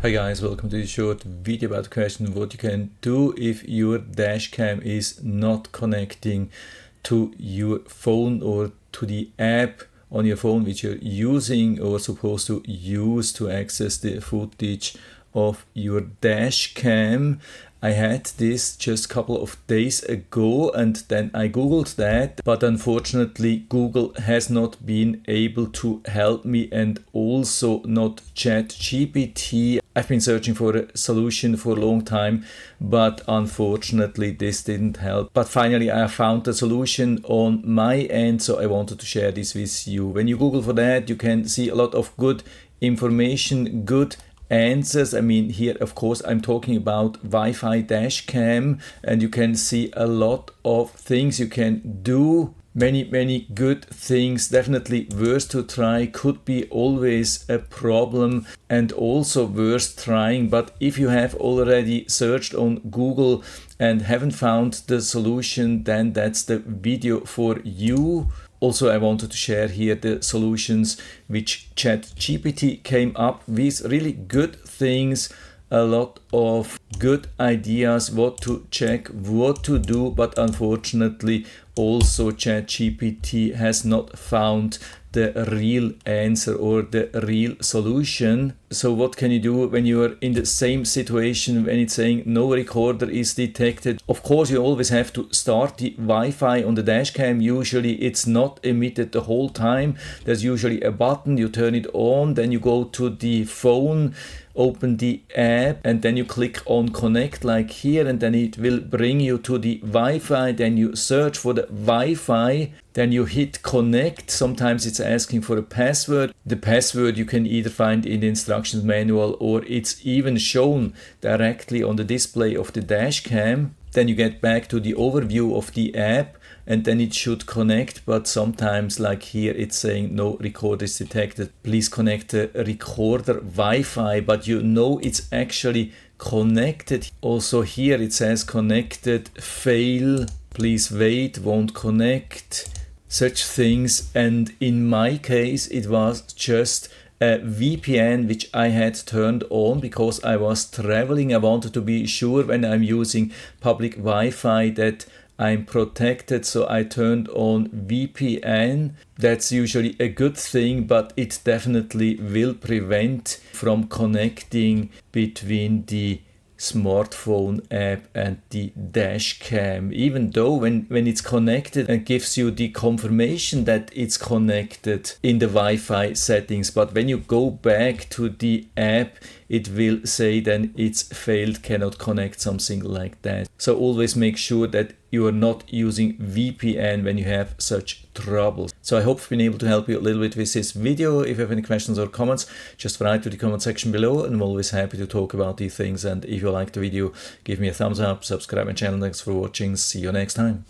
Hi guys, welcome to this short video about the question what you can do if your dash cam is not connecting to your phone or to the app on your phone which you're using or supposed to use to access the footage of your dash cam. I had this just a couple of days ago and then I googled that, but unfortunately Google has not been able to help me and also not ChatGPT. I've been searching for a solution for a long time, but unfortunately this didn't help. But finally I found a solution on my end, so I wanted to share this with you. When you Google for that, you can see a lot of good information, good answers. I mean, here of course I'm talking about Wi-Fi dash cam, and you can see a lot of things you can do. Many good things. Definitely worth to try, could be always a problem and also worth trying. But if you have already searched on Google and haven't found the solution, then that's the video for you. Also, I wanted to share here the solutions which ChatGPT came up with. Really good things, a lot of good ideas, what to check, what to do, but unfortunately also ChatGPT has not found the real answer or the real solution. So what can you do when you are in the same situation when it's saying no recorder is detected? Of course, you always have to start the Wi-Fi on the dash cam. Usually it's not emitted the whole time. There's usually a button, you turn it on, then you go to the phone, open the app, and then you click on connect like here, and then it will bring you to the Wi-Fi. Then you search for the Wi-Fi, then you hit connect. Sometimes it's asking for a password. The password you can either find in the instructions manual or it's even shown directly on the display of the dash cam. Then you get back to the overview of the app and then it should connect, but sometimes like here it's saying no recorder is detected. Please connect the recorder Wi-Fi, but you know it's actually connected. Also here it says connected, fail, please wait, won't connect, such things. And in my case it was just a VPN which I had turned on because I was traveling. I wanted to be sure when I'm using public Wi-Fi that I'm protected, so I turned on VPN. That's usually a good thing, but it definitely will prevent from connecting between the smartphone app and the dash cam, even though when it's connected and gives you the confirmation that it's connected in the Wi-Fi settings, but when you go back to the app it will say then it's failed, cannot connect, something like that. So always make sure that you are not using VPN when you have such troubles. So I hope I've been able to help you a little bit with this video. If you have any questions or comments, just write to the comment section below and I'm always happy to talk about these things. And if you like the video, give me a thumbs up, subscribe my channel. Thanks for watching. See you next time.